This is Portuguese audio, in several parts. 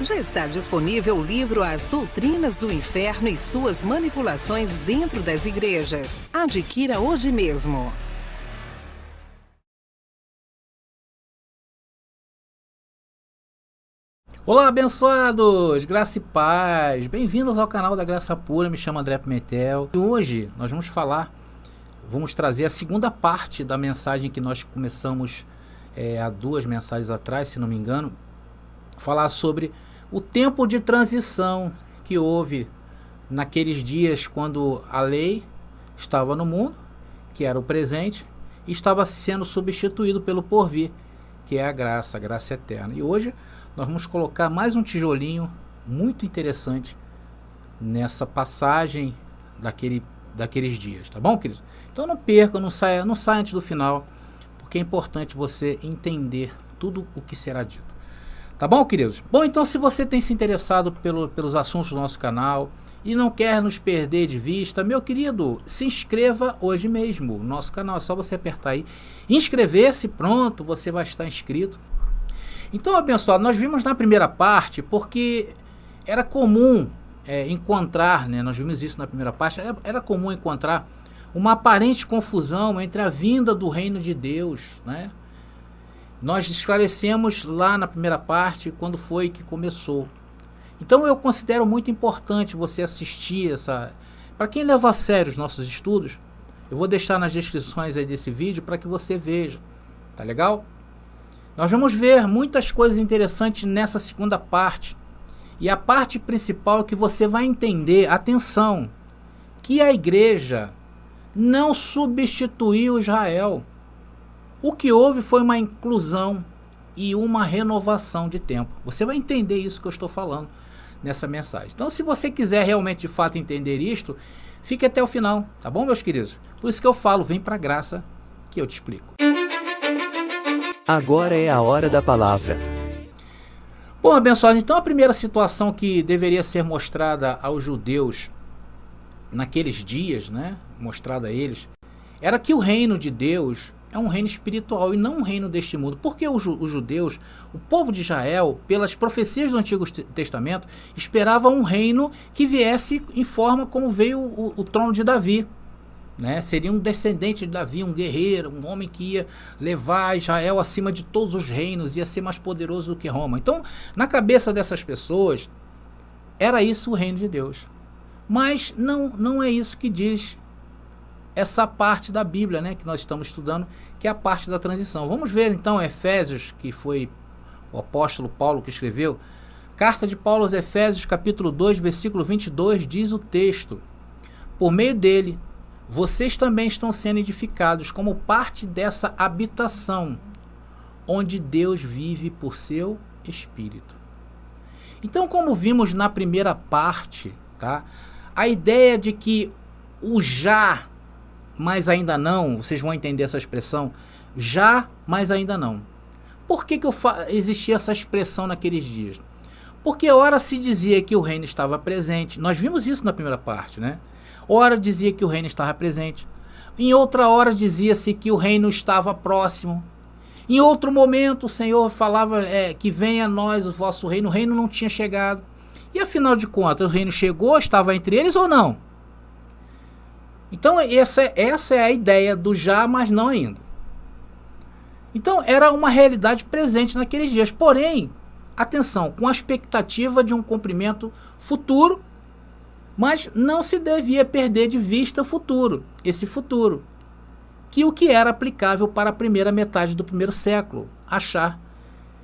Já está disponível o livro As Doutrinas do Inferno e Suas Manipulações Dentro das Igrejas. Adquira hoje mesmo. Olá, abençoados! Graça e paz! Bem-vindos ao canal da Graça Pura, me chamo André Pimentel. E hoje nós vamos trazer a segunda parte da mensagem que nós começamos há 2 mensagens atrás, se não me engano, falar sobre o tempo de transição que houve naqueles dias quando a lei estava no mundo, que era o presente, e estava sendo substituído pelo porvir, que é a graça eterna. E hoje nós vamos colocar mais um tijolinho muito interessante nessa passagem daqueles dias, tá bom, queridos? Então não perca, não saia antes do final, porque é importante você entender tudo o que será dito. Tá bom, queridos? Bom, então se você tem se interessado pelos assuntos do nosso canal e não quer nos perder de vista, meu querido, se inscreva hoje mesmo no nosso canal. É só você apertar aí, inscrever-se, pronto, você vai estar inscrito. Então, abençoado, nós vimos na primeira parte porque era comum encontrar, né, nós vimos isso na primeira parte, era comum encontrar uma aparente confusão entre a vinda do reino de Deus, né? Nós esclarecemos lá na primeira parte quando foi que começou. Então eu considero muito importante você assistir essa... Para quem leva a sério os nossos estudos, eu vou deixar nas descrições aí desse vídeo para que você veja. Tá legal? Nós vamos ver muitas coisas interessantes nessa segunda parte. E a parte principal é que você vai entender, atenção, que a igreja não substituiu Israel. O que houve foi uma inclusão e uma renovação de tempo. Você vai entender isso que eu estou falando nessa mensagem. Então, se você quiser realmente de fato entender isto, fique até o final, tá bom, meus queridos? Por isso que eu falo, vem pra graça que eu te explico. Agora é a hora da palavra. Bom, abençoados, então a primeira situação que deveria ser mostrada aos judeus naqueles dias, né, mostrada a eles, era que o reino de Deus é um reino espiritual e não um reino deste mundo. Porque os judeus, o povo de Israel, pelas profecias do Antigo Testamento, esperava um reino que viesse em forma como veio o trono de Davi. Né? Seria um descendente de Davi, um guerreiro, um homem que ia levar Israel acima de todos os reinos, ia ser mais poderoso do que Roma. Então, na cabeça dessas pessoas, era isso o reino de Deus. Mas não é isso que diz essa parte da Bíblia, né, que nós estamos estudando, que é a parte da transição. Vamos ver então Efésios, que foi o apóstolo Paulo que escreveu. Carta de Paulo aos Efésios, capítulo 2, versículo 22, diz o texto: por meio dele, vocês também estão sendo edificados como parte dessa habitação, onde Deus vive por seu Espírito. Então, como vimos na primeira parte, tá, a ideia de que o já, mas ainda não, vocês vão entender essa expressão, já, mas ainda não. Por que existia essa expressão naqueles dias? Porque ora se dizia que o reino estava presente, nós vimos isso na primeira parte, né? Ora dizia que o reino estava presente, em outra hora dizia-se que o reino estava próximo, em outro momento o Senhor falava que venha a nós o vosso reino, o reino não tinha chegado, e afinal de contas o reino chegou, estava entre eles ou não? Então essa é a ideia do já, mas não ainda. Então era uma realidade presente naqueles dias, porém, atenção, com a expectativa de um cumprimento futuro, mas não se devia perder de vista o futuro, esse futuro, que o que era aplicável para a primeira metade do primeiro século. Achar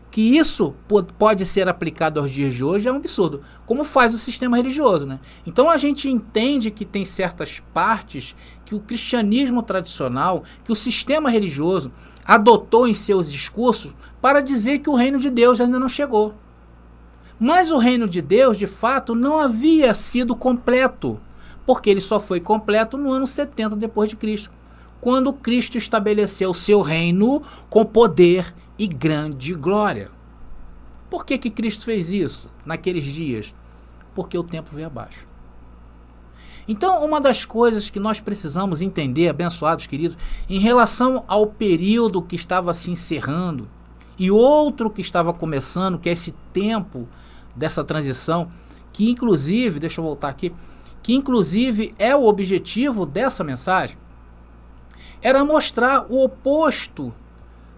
que isso pode ser aplicado aos dias de hoje é um absurdo, como faz o sistema religioso, né? Então a gente entende que tem certas partes que o cristianismo tradicional, que o sistema religioso adotou em seus discursos para dizer que o reino de Deus ainda não chegou. Mas o reino de Deus, de fato, não havia sido completo, porque ele só foi completo no ano 70 depois de Cristo, quando Cristo estabeleceu o seu reino com poder e grande glória. Por que Cristo fez isso naqueles dias? Porque o tempo veio abaixo. Então, uma das coisas que nós precisamos entender, abençoados queridos, em relação ao período que estava se encerrando e outro que estava começando, que é esse tempo dessa transição, que inclusive, deixa eu voltar aqui, que inclusive é o objetivo dessa mensagem, era mostrar o oposto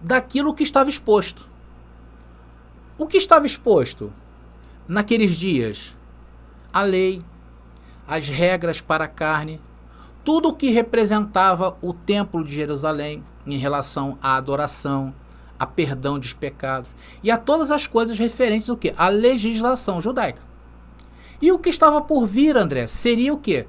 daquilo que estava exposto. O que estava exposto naqueles dias? A lei, as regras para a carne, tudo o que representava o templo de Jerusalém em relação à adoração, a perdão dos pecados e a todas as coisas referentes ao quê? À legislação judaica. E o que estava por vir, André, seria o quê?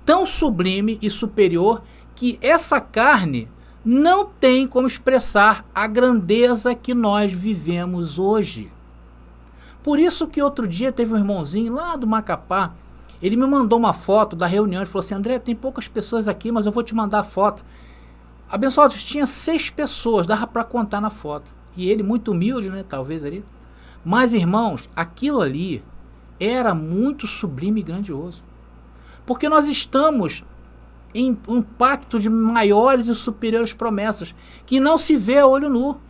Tão sublime e superior que essa carne não tem como expressar a grandeza que nós vivemos hoje. Por isso que outro dia teve um irmãozinho lá do Macapá, ele me mandou uma foto da reunião e falou assim: André, tem poucas pessoas aqui, mas eu vou te mandar a foto. Abençoados, tinha 6 pessoas, dava para contar na foto. E ele muito humilde, né, talvez ali. Mas, irmãos, aquilo ali era muito sublime e grandioso. Porque nós estamos em um pacto de maiores e superiores promessas, que não se vê a olho nu.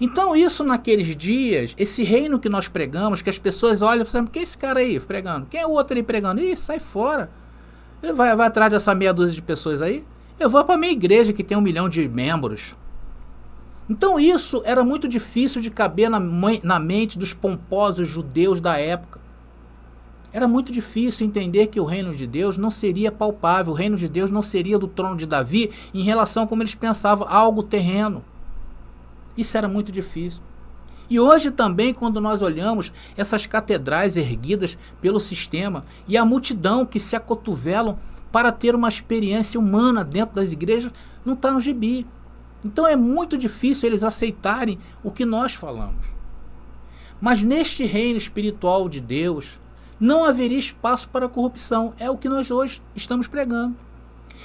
Então isso naqueles dias, esse reino que nós pregamos, que as pessoas olham e falam: quem é esse cara aí pregando? Quem é o outro aí pregando? Ih, sai fora. Vai atrás dessa meia dúzia de pessoas aí. Eu vou para a minha igreja que tem 1 milhão de membros. Então isso era muito difícil de caber na mente dos pomposos judeus da época. Era muito difícil entender que o reino de Deus não seria palpável, o reino de Deus não seria do trono de Davi em relação a como eles pensavam, algo terreno. Isso era muito difícil. E hoje também, quando nós olhamos essas catedrais erguidas pelo sistema e a multidão que se acotovelam para ter uma experiência humana dentro das igrejas, não está no gibi. Então é muito difícil eles aceitarem o que nós falamos. Mas neste reino espiritual de Deus, não haveria espaço para corrupção. É o que nós hoje estamos pregando.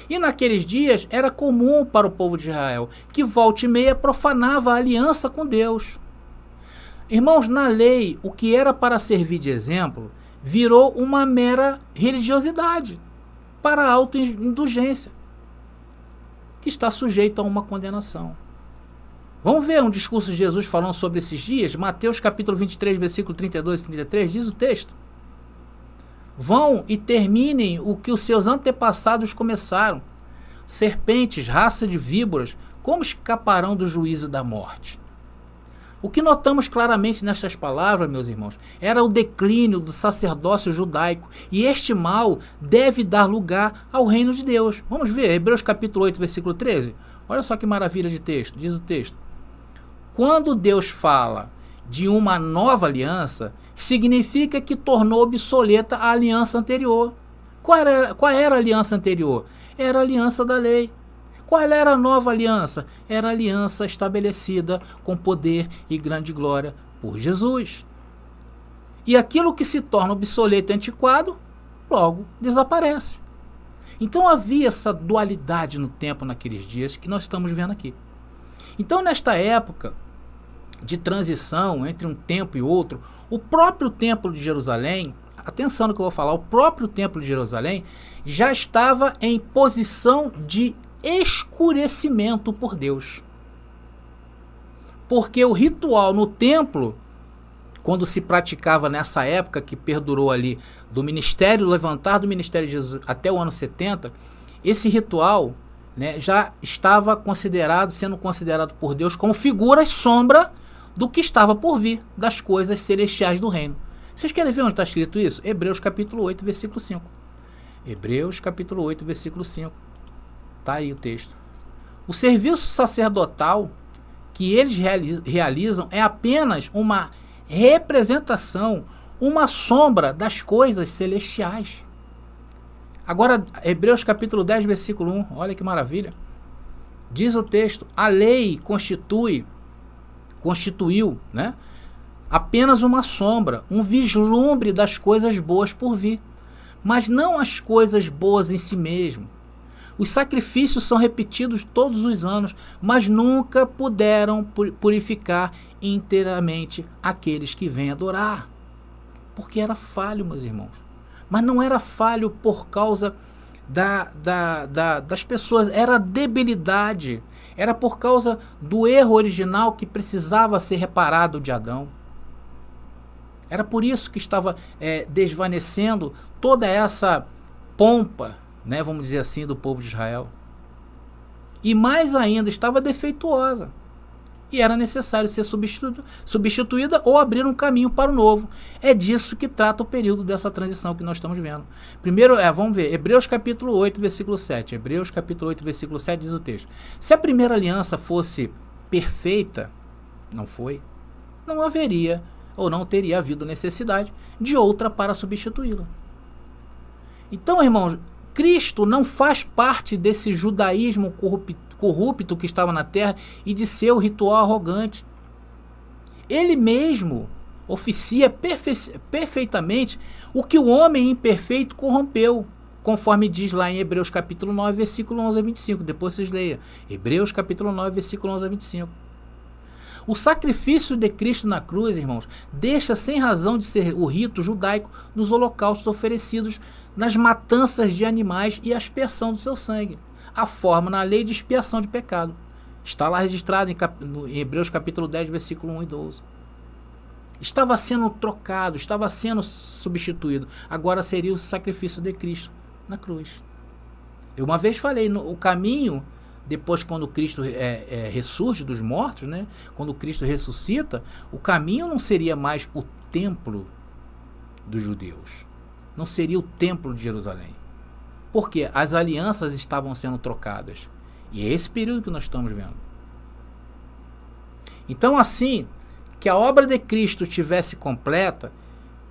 E naqueles dias era comum para o povo de Israel que volta e meia profanava a aliança com Deus. Irmãos, na lei, o que era para servir de exemplo virou uma mera religiosidade para a autoindulgência, que está sujeito a uma condenação. Vamos ver um discurso de Jesus falando sobre esses dias? Mateus capítulo 23, versículo 32 e 33, diz o texto: vão e terminem o que os seus antepassados começaram. Serpentes, raça de víboras, como escaparão do juízo da morte? O que notamos claramente nestas palavras, meus irmãos, era o declínio do sacerdócio judaico, e este mal deve dar lugar ao reino de Deus. Vamos ver, Hebreus capítulo 8, versículo 13. Olha só que maravilha de texto, diz o texto: quando Deus fala de uma nova aliança, significa que tornou obsoleta a aliança anterior. Qual era a aliança anterior? Era a aliança da lei. Qual era a nova aliança? Era a aliança estabelecida com poder e grande glória por Jesus. E aquilo que se torna obsoleto e antiquado, logo desaparece. Então havia essa dualidade no tempo naqueles dias que nós estamos vendo aqui. Então nesta época de transição entre um tempo e outro, o próprio templo de Jerusalém, atenção no que eu vou falar, o próprio templo de Jerusalém já estava em posição de escurecimento por Deus. Porque o ritual no templo, quando se praticava nessa época que perdurou ali do ministério, levantar do ministério de Jesus até o ano 70, esse ritual, né, já estava sendo considerado por Deus como figura e sombra do que estava por vir, das coisas celestiais do reino. Vocês querem ver onde está escrito isso? Hebreus capítulo 8, versículo 5. Hebreus capítulo 8, versículo 5. Está aí o texto. O serviço sacerdotal que eles realizam é apenas uma representação, uma sombra das coisas celestiais. Agora, Hebreus capítulo 10, versículo 1, olha que maravilha. Diz o texto: a lei constituiu, né, apenas uma sombra, um vislumbre das coisas boas por vir, mas não as coisas boas em si mesmo. Os sacrifícios são repetidos todos os anos, mas nunca puderam purificar inteiramente aqueles que vêm adorar. Porque era falho, meus irmãos. Mas não era falho por causa das pessoas, era debilidade. Era por causa do erro original que precisava ser reparado de Adão. Era por isso que estava desvanecendo toda essa pompa, né, vamos dizer assim, do povo de Israel. E mais ainda, estava defeituosa. E era necessário ser substituída ou abrir um caminho para o novo. É disso que trata o período dessa transição que nós estamos vendo. Primeiro, vamos ver, Hebreus capítulo 8, versículo 7. Hebreus capítulo 8, versículo 7 diz o texto. Se a primeira aliança fosse perfeita, não foi, não haveria ou não teria havido necessidade de outra para substituí-la. Então, irmãos, Cristo não faz parte desse judaísmo corrupto que estava na terra e de seu ritual arrogante. Ele mesmo oficia perfeitamente o que o homem imperfeito corrompeu, conforme diz lá em Hebreus capítulo 9, versículo 11 a 25. Depois vocês leiam. Hebreus capítulo 9, versículo 11 a 25. O sacrifício de Cristo na cruz, irmãos, deixa sem razão de ser o rito judaico nos holocaustos oferecidos nas matanças de animais e a aspersão do seu sangue. A forma na lei de expiação de pecado. Está lá registrado em Hebreus capítulo 10, versículo 1 e 12. Estava sendo trocado, estava sendo substituído. Agora seria o sacrifício de Cristo na cruz. Eu uma vez falei, o caminho, depois quando Cristo ressurge dos mortos, né? Quando Cristo ressuscita, o caminho não seria mais o templo dos judeus. Não seria o templo de Jerusalém. Porque as alianças estavam sendo trocadas. E é esse período que nós estamos vendo. Então, assim que a obra de Cristo estivesse completa,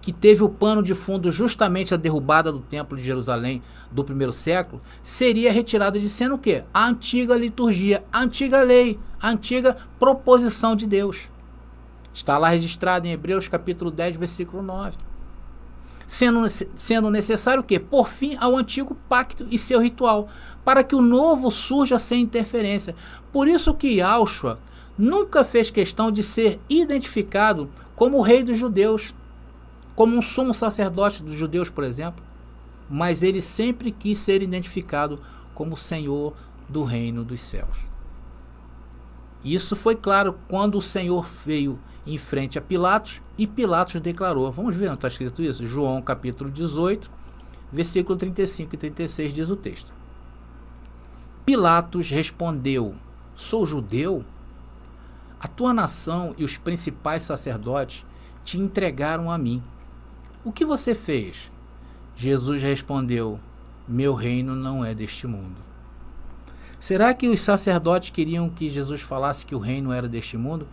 que teve o pano de fundo justamente a derrubada do templo de Jerusalém do primeiro século, seria retirada de cena o quê? A antiga liturgia, a antiga lei, a antiga proposição de Deus. Está lá registrado em Hebreus capítulo 10, versículo 9. Sendo necessário o quê? Por fim ao antigo pacto e seu ritual, para que o novo surja sem interferência. Por isso que Yahshua nunca fez questão de ser identificado como o rei dos judeus, como um sumo sacerdote dos judeus, por exemplo, mas ele sempre quis ser identificado como o Senhor do reino dos céus. Isso foi claro quando o Senhor veio em frente a Pilatos e Pilatos declarou. Vamos ver onde está escrito isso? João capítulo 18, versículo 35 e 36 diz o texto. Pilatos respondeu: sou judeu? A tua nação e os principais sacerdotes te entregaram a mim. O que você fez? Jesus respondeu: meu reino não é deste mundo. Será que os sacerdotes queriam que Jesus falasse que o reino era deste mundo?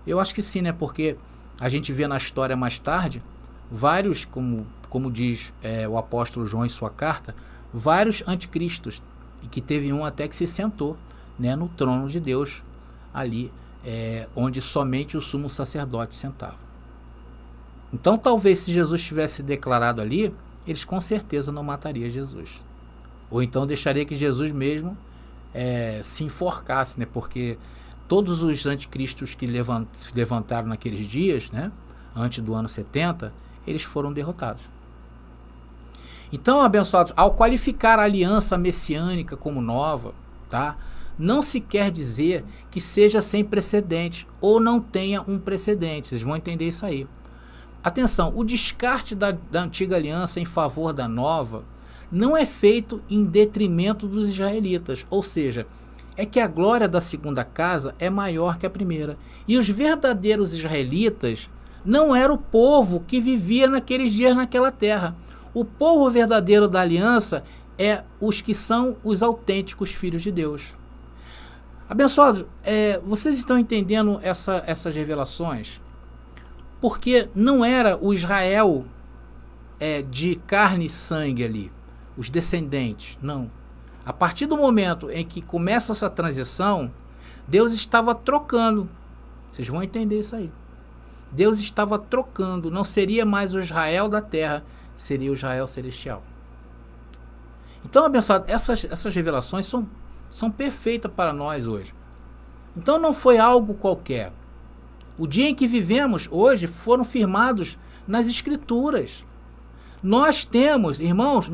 Eu acho que sim, né? Porque a gente vê na história mais tarde, vários, como diz o apóstolo João em sua carta, vários anticristos, e que teve um até que se sentou, né, no trono de Deus, ali, onde somente o sumo sacerdote sentava. Então talvez se Jesus tivesse declarado ali, eles com certeza não matariam Jesus. Ou então deixaria que Jesus mesmo se enforcasse, né? Porque todos os anticristos que se levantaram naqueles dias, né, antes do ano 70, eles foram derrotados. Então, abençoados, ao qualificar a aliança messiânica como nova, tá, não se quer dizer que seja sem precedente ou não tenha um precedente. Vocês vão entender isso aí. Atenção, o descarte da antiga aliança em favor da nova não é feito em detrimento dos israelitas, ou seja, é que a glória da segunda casa é maior que a primeira. E os verdadeiros israelitas não era o povo que vivia naqueles dias naquela terra. O povo verdadeiro da aliança é os que são os autênticos filhos de Deus. Abençoados, vocês estão entendendo essas revelações? Porque não era o Israel de carne e sangue ali, os descendentes, não. A partir do momento em que começa essa transição, Deus estava trocando. Vocês vão entender isso aí. Deus estava trocando. Não seria mais o Israel da terra, seria o Israel celestial. Então, abençoado, essas revelações são perfeitas para nós hoje. Então não foi algo qualquer. O dia em que vivemos hoje foram firmados nas Escrituras. Nós temos, irmãos,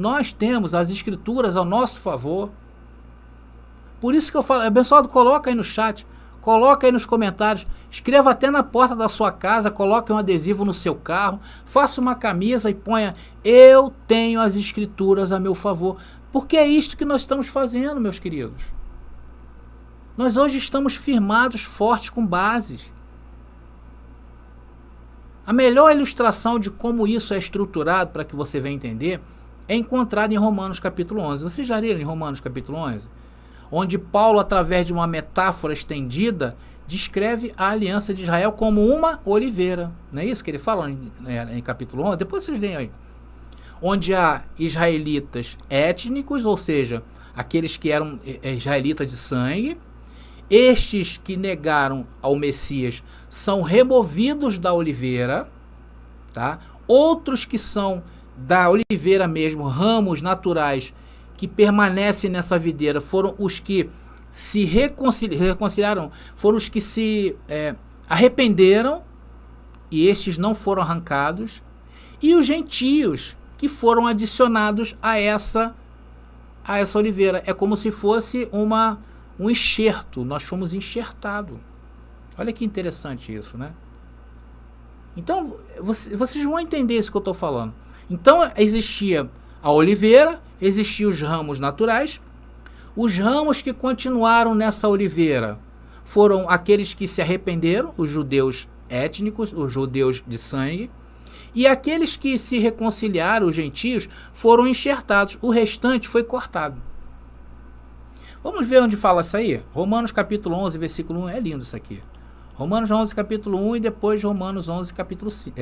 as Escrituras ao nosso favor. Por isso que eu falo, abençoado, coloca aí no chat Coloca aí nos comentários, escreva até na porta da sua casa, coloque um adesivo no seu carro, faça uma camisa e ponha: eu tenho as escrituras a meu favor. Porque é isto que nós estamos fazendo, meus queridos. Nós hoje estamos firmados, fortes, com bases. A melhor ilustração de como isso é estruturado, para que você venha entender, é encontrada em Romanos capítulo 11. Vocês já leram em Romanos capítulo 11? Onde Paulo, através de uma metáfora estendida, descreve a aliança de Israel como uma oliveira. Não é isso que ele fala em capítulo 11? Depois vocês leem aí. Onde há israelitas étnicos, ou seja, aqueles que eram israelitas de sangue. Estes que negaram ao Messias são removidos da oliveira, tá? Outros que são da oliveira mesmo, ramos naturais, que permanecem nessa videira, foram os que se reconciliaram, foram os que se arrependeram, e estes não foram arrancados, e os gentios que foram adicionados a essa oliveira. É como se fosse um enxerto, nós fomos enxertados. Olha que interessante isso, né? Então, vocês vão entender isso que eu estou falando. Então, existia a oliveira, existiam os ramos naturais. Os ramos que continuaram nessa oliveira foram aqueles que se arrependeram, os judeus étnicos, os judeus de sangue. E aqueles que se reconciliaram, os gentios, foram enxertados. O restante foi cortado. Vamos ver onde fala isso aí? Romanos capítulo 11, versículo 1. É lindo isso aqui. Romanos 11, capítulo 1 e depois Romanos 11, capítulo 5.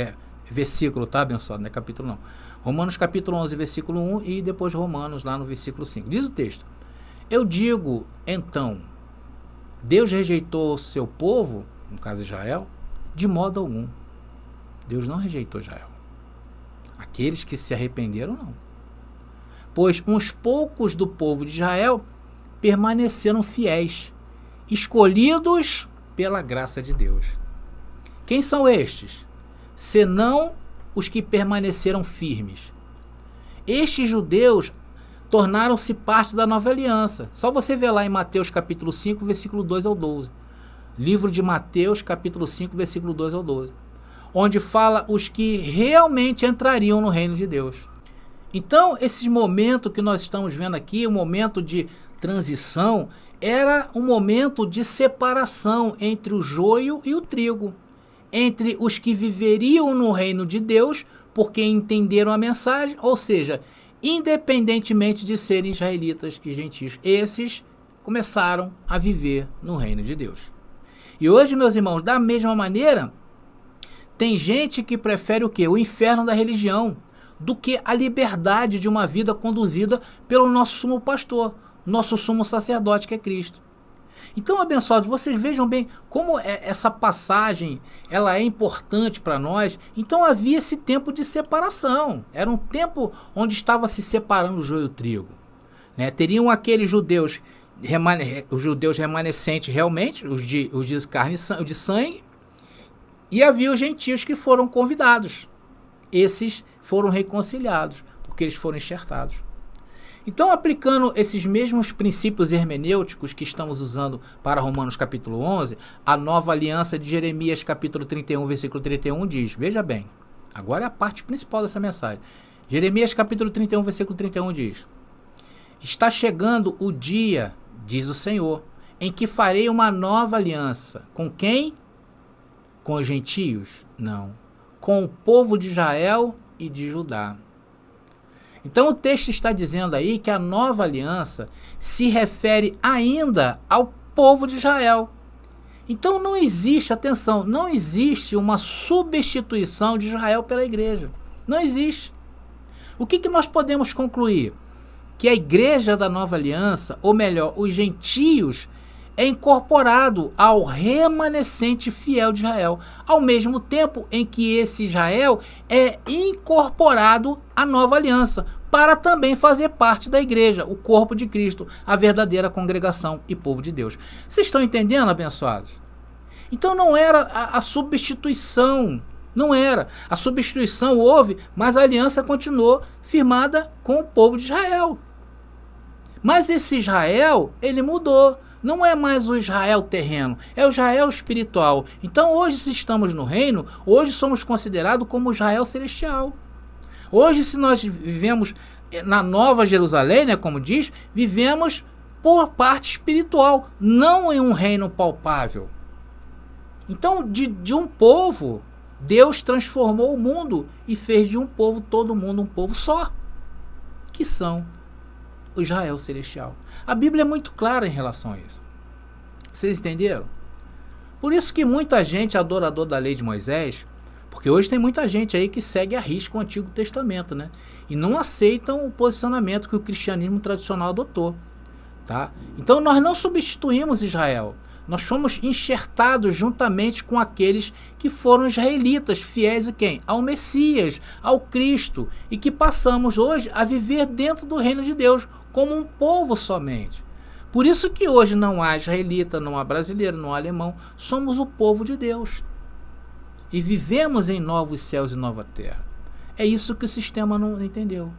Versículo, tá, abençoado? Não é capítulo não. Romanos capítulo 11, versículo 1 e depois Romanos lá no versículo 5. Diz o texto: eu digo, então, Deus rejeitou o seu povo, no caso Israel, de modo algum. Deus não rejeitou Israel. Aqueles que se arrependeram, não. Pois uns poucos do povo de Israel permaneceram fiéis, escolhidos pela graça de Deus. Quem são estes? Senão os que permaneceram firmes. Estes judeus tornaram-se parte da nova aliança. Só você ver lá em Mateus capítulo 5, versículo 2 ao 12. Livro de Mateus capítulo 5, versículo 2 ao 12. Onde fala os que realmente entrariam no reino de Deus. Então, esse momento que nós estamos vendo aqui, o momento de transição, era um momento de separação entre o joio e o trigo. Entre os que viveriam no reino de Deus, porque entenderam a mensagem, ou seja, independentemente de serem israelitas e gentios, esses começaram a viver no reino de Deus. E hoje, meus irmãos, da mesma maneira, tem gente que prefere o quê? O inferno da religião, do que a liberdade de uma vida conduzida pelo nosso sumo pastor, nosso sumo sacerdote, que é Cristo. Então, abençoados, vocês vejam bem como essa passagem ela é importante para nós. Então havia esse tempo de separação. Era um tempo onde estava se separando o joio e o trigo. Né? Teriam aqueles judeus, os judeus remanescentes realmente, os de carne de sangue, e havia os gentios que foram convidados. Esses foram reconciliados, porque eles foram enxertados. Então, aplicando esses mesmos princípios hermenêuticos que estamos usando para Romanos capítulo 11, a nova aliança de Jeremias capítulo 31, versículo 31 diz, veja bem, agora é a parte principal dessa mensagem. Jeremias capítulo 31, versículo 31 diz: está chegando o dia, diz o Senhor, em que farei uma nova aliança. Com quem? Com os gentios? Não. Com o povo de Israel e de Judá. Então o texto está dizendo aí que a nova aliança se refere ainda ao povo de Israel. Então não existe, atenção, não existe uma substituição de Israel pela igreja. Não existe. O que nós podemos concluir? Que a igreja da nova aliança, ou melhor, os gentios, é incorporado ao remanescente fiel de Israel, ao mesmo tempo em que esse Israel é incorporado à nova aliança, para também fazer parte da igreja, o corpo de Cristo, a verdadeira congregação e povo de Deus. Vocês estão entendendo, abençoados? Então não era a substituição, não era. A substituição houve, mas a aliança continuou firmada com o povo de Israel. Mas esse Israel, ele mudou. Não é mais o Israel terreno, é o Israel espiritual. Então hoje, se estamos no reino, hoje somos considerados como Israel celestial. Hoje, se nós vivemos na Nova Jerusalém, né, como diz, vivemos por parte espiritual, não em um reino palpável. Então, de um povo, Deus transformou o mundo e fez de um povo, todo mundo, um povo só, que são o Israel celestial. A Bíblia é muito clara em relação a isso. Vocês entenderam? Por isso que muita gente, adorador da lei de Moisés, porque hoje tem muita gente aí que segue à risca o Antigo Testamento, né? E não aceitam o posicionamento que o cristianismo tradicional adotou, tá? Então nós não substituímos Israel. Nós fomos enxertados juntamente com aqueles que foram israelitas, fiéis a quem? Ao Messias, ao Cristo, e que passamos hoje a viver dentro do reino de Deus, como um povo somente. Por isso que hoje não há israelita, não há brasileiro, não há alemão, somos o povo de Deus. E vivemos em novos céus e nova terra. É isso que o sistema não entendeu.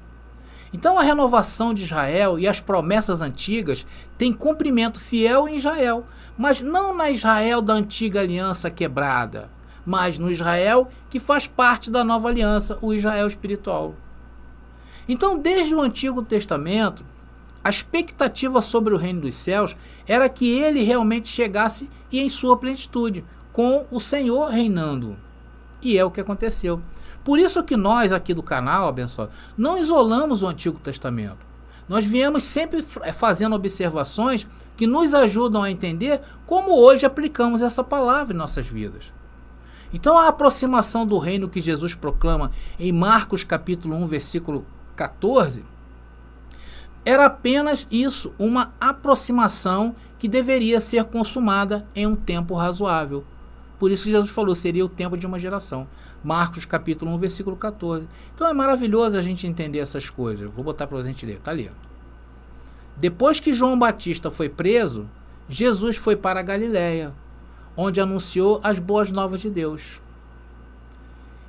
Então a renovação de Israel e as promessas antigas têm cumprimento fiel em Israel, mas não na Israel da antiga aliança quebrada, mas no Israel que faz parte da nova aliança, o Israel espiritual. Então, desde o Antigo Testamento, a expectativa sobre o reino dos céus era que ele realmente chegasse e em sua plenitude, com o Senhor reinando. E é o que aconteceu. Por isso que nós aqui do canal, abençoado, não isolamos o Antigo Testamento. Nós viemos sempre fazendo observações que nos ajudam a entender como hoje aplicamos essa palavra em nossas vidas. Então a aproximação do reino que Jesus proclama em Marcos capítulo 1, versículo 14, era apenas isso, uma aproximação que deveria ser consumada em um tempo razoável. Por isso que Jesus falou, seria o tempo de uma geração. Marcos capítulo 1, versículo 14. Então é maravilhoso a gente entender essas coisas. Vou botar para a gente ler, tá ali. Depois que João Batista foi preso, Jesus foi para a Galileia, onde anunciou as boas novas de Deus.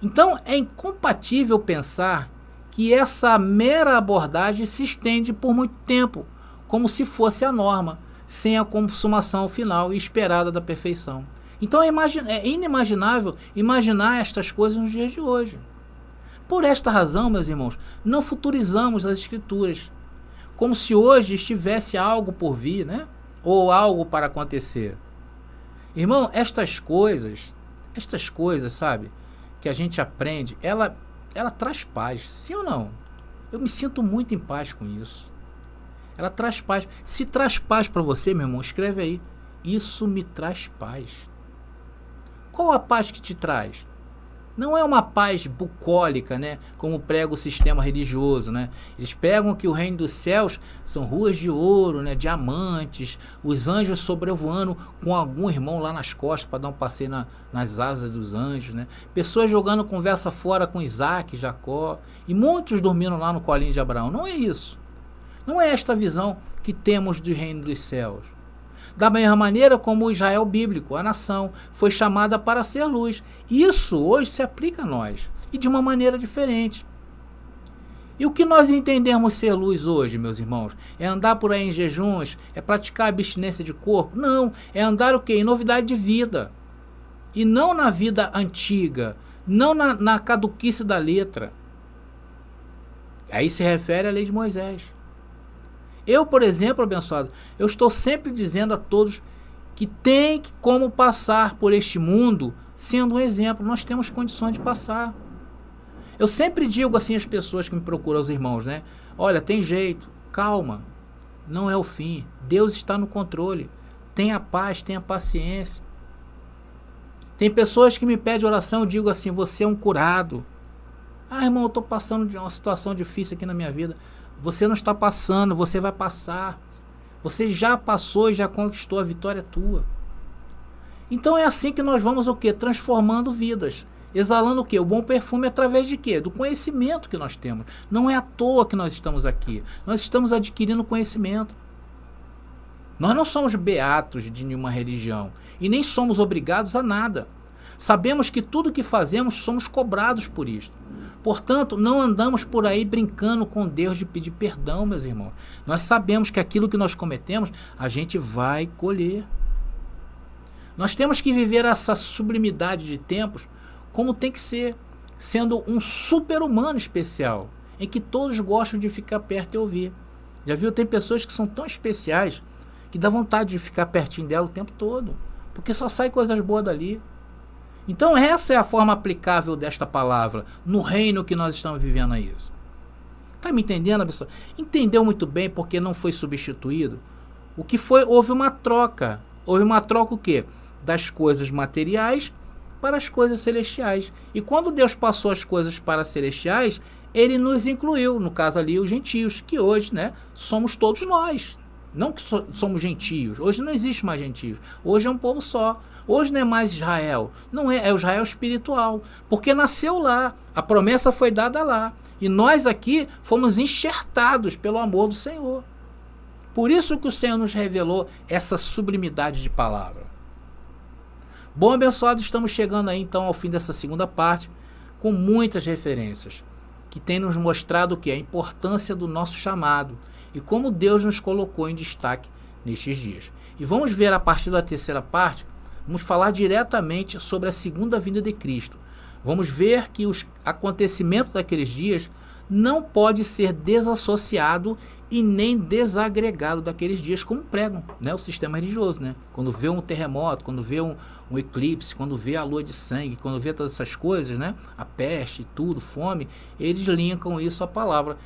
Então é incompatível pensar que essa mera abordagem se estende por muito tempo, como se fosse a norma, sem a consumação final e esperada da perfeição. Então é inimaginável imaginar estas coisas nos dias de hoje. Por esta razão, meus irmãos, não futurizamos as Escrituras, como se hoje estivesse algo por vir, né? Ou algo para acontecer. Irmão, estas coisas, sabe, que a gente aprende, ela traz paz, sim ou não? Eu me sinto muito em paz com isso. Ela traz paz. Se traz paz para você, meu irmão, escreve aí. Isso me traz paz. Qual a paz que te traz? Não é uma paz bucólica, né? Como prega o sistema religioso, né? Eles pregam que o reino dos céus são ruas de ouro, né? Diamantes, os anjos sobrevoando com algum irmão lá nas costas para dar um passeio nas asas dos anjos, né? Pessoas jogando conversa fora com Isaac, Jacó, e muitos dormindo lá no colinho de Abraão. Não é isso. Não é esta visão que temos do reino dos céus. Da mesma maneira como o Israel bíblico, a nação, foi chamada para ser luz. Isso hoje se aplica a nós, e de uma maneira diferente. E o que nós entendemos ser luz hoje, meus irmãos? É andar por aí em jejuns? É praticar abstinência de corpo? Não, é andar o quê? Em novidade de vida. E não na vida antiga, não na caduquice da letra. Aí se refere à lei de Moisés. Eu, por exemplo, abençoado, eu estou sempre dizendo a todos que tem como passar por este mundo sendo um exemplo. Nós temos condições de passar. Eu sempre digo assim às pessoas que me procuram, aos irmãos, né? Olha, tem jeito, calma, não é o fim. Deus está no controle. Tenha paz, tenha paciência. Tem pessoas que me pedem oração, eu digo assim, você é um curado. Ah, irmão, eu estou passando de uma situação difícil aqui na minha vida. Você não está passando, você vai passar. Você já passou e já conquistou, a vitória é tua. Então é assim que nós vamos o quê? Transformando vidas. Exalando o quê? O bom perfume através de quê? Do conhecimento que nós temos. Não é à toa que nós estamos aqui. Nós estamos adquirindo conhecimento. Nós não somos beatos de nenhuma religião. E nem somos obrigados a nada. Sabemos que tudo que fazemos somos cobrados por isto. Portanto, não andamos por aí brincando com Deus de pedir perdão, meus irmãos. Nós sabemos que aquilo que nós cometemos, a gente vai colher. Nós temos que viver essa sublimidade de tempos como tem que ser, sendo um super-humano especial, em que todos gostam de ficar perto e ouvir. Já viu? Tem pessoas que são tão especiais que dá vontade de ficar pertinho dela o tempo todo, porque só sai coisas boas dali. Então essa é a forma aplicável desta palavra no reino que nós estamos vivendo aí. Está me entendendo, pessoal? Entendeu muito bem porque não foi substituído? O que foi? Houve uma troca. Houve uma troca o quê? Das coisas materiais para as coisas celestiais. E quando Deus passou as coisas para as celestiais, Ele nos incluiu, no caso ali os gentios, que hoje, né, somos todos nós. Não que somos gentios. Hoje não existe mais gentios. Hoje é um povo só. Hoje não é mais Israel. Não é, é o Israel espiritual. Porque nasceu lá. A promessa foi dada lá. E nós aqui fomos enxertados pelo amor do Senhor. Por isso que o Senhor nos revelou essa sublimidade de palavra. Bom, abençoado, estamos chegando aí então ao fim dessa segunda parte, com muitas referências, que tem nos mostrado o que é a importância do nosso chamado e como Deus nos colocou em destaque nestes dias. E vamos ver a partir da terceira parte, vamos falar diretamente sobre a segunda vinda de Cristo. Vamos ver que os acontecimentos daqueles dias não pode ser desassociado e nem desagregado daqueles dias, como pregam, né, o sistema religioso. Né? Quando vê um terremoto, quando vê um eclipse, quando vê a lua de sangue, quando vê todas essas coisas, né, a peste, tudo, fome, eles linkam isso à palavra.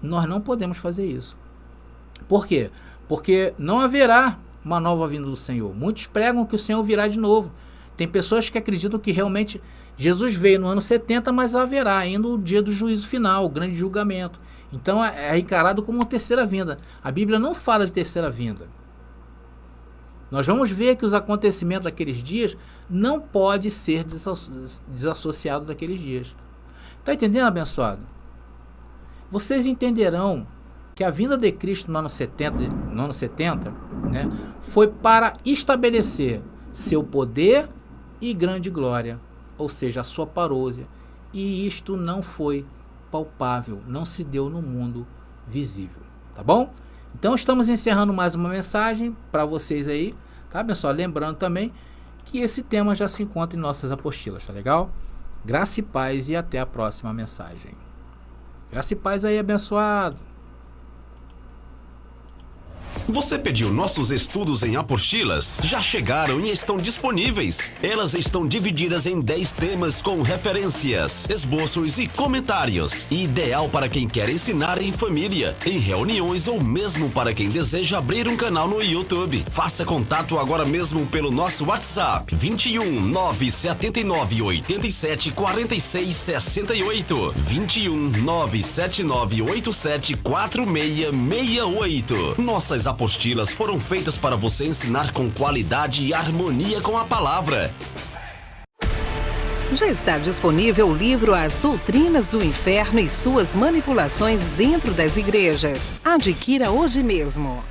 Nós não podemos fazer isso. Por quê? Porque não haverá uma nova vinda do Senhor. Muitos pregam que o Senhor virá de novo. Tem pessoas que acreditam que realmente Jesus veio no ano 70, mas haverá ainda o dia do juízo final, o grande julgamento. Então é encarado como uma terceira vinda. A Bíblia não fala de terceira vinda. Nós vamos ver que os acontecimentos daqueles dias não podem ser desassociados daqueles dias. Está entendendo, abençoado? Vocês entenderão que a vinda de Cristo no ano 70, né, foi para estabelecer seu poder e grande glória, ou seja, a sua parousia. E isto não foi palpável, não se deu no mundo visível, tá bom? Então estamos encerrando mais uma mensagem para vocês aí, tá, pessoal? Lembrando também que esse tema já se encontra em nossas apostilas, tá legal? Graça e paz e até a próxima mensagem. Graça e paz aí, abençoado. Você pediu nossos estudos em apostilas? Já chegaram e estão disponíveis. Elas estão divididas em 10 temas com referências, esboços e comentários. Ideal para quem quer ensinar em família, em reuniões ou mesmo para quem deseja abrir um canal no YouTube. Faça contato agora mesmo pelo nosso WhatsApp 21 979 87 46 68 21 979 87 4668. Nossas apostilas foram feitas para você ensinar com qualidade e harmonia com a palavra. Já está disponível o livro As Doutrinas do Inferno e Suas Manipulações Dentro das Igrejas. Adquira hoje mesmo.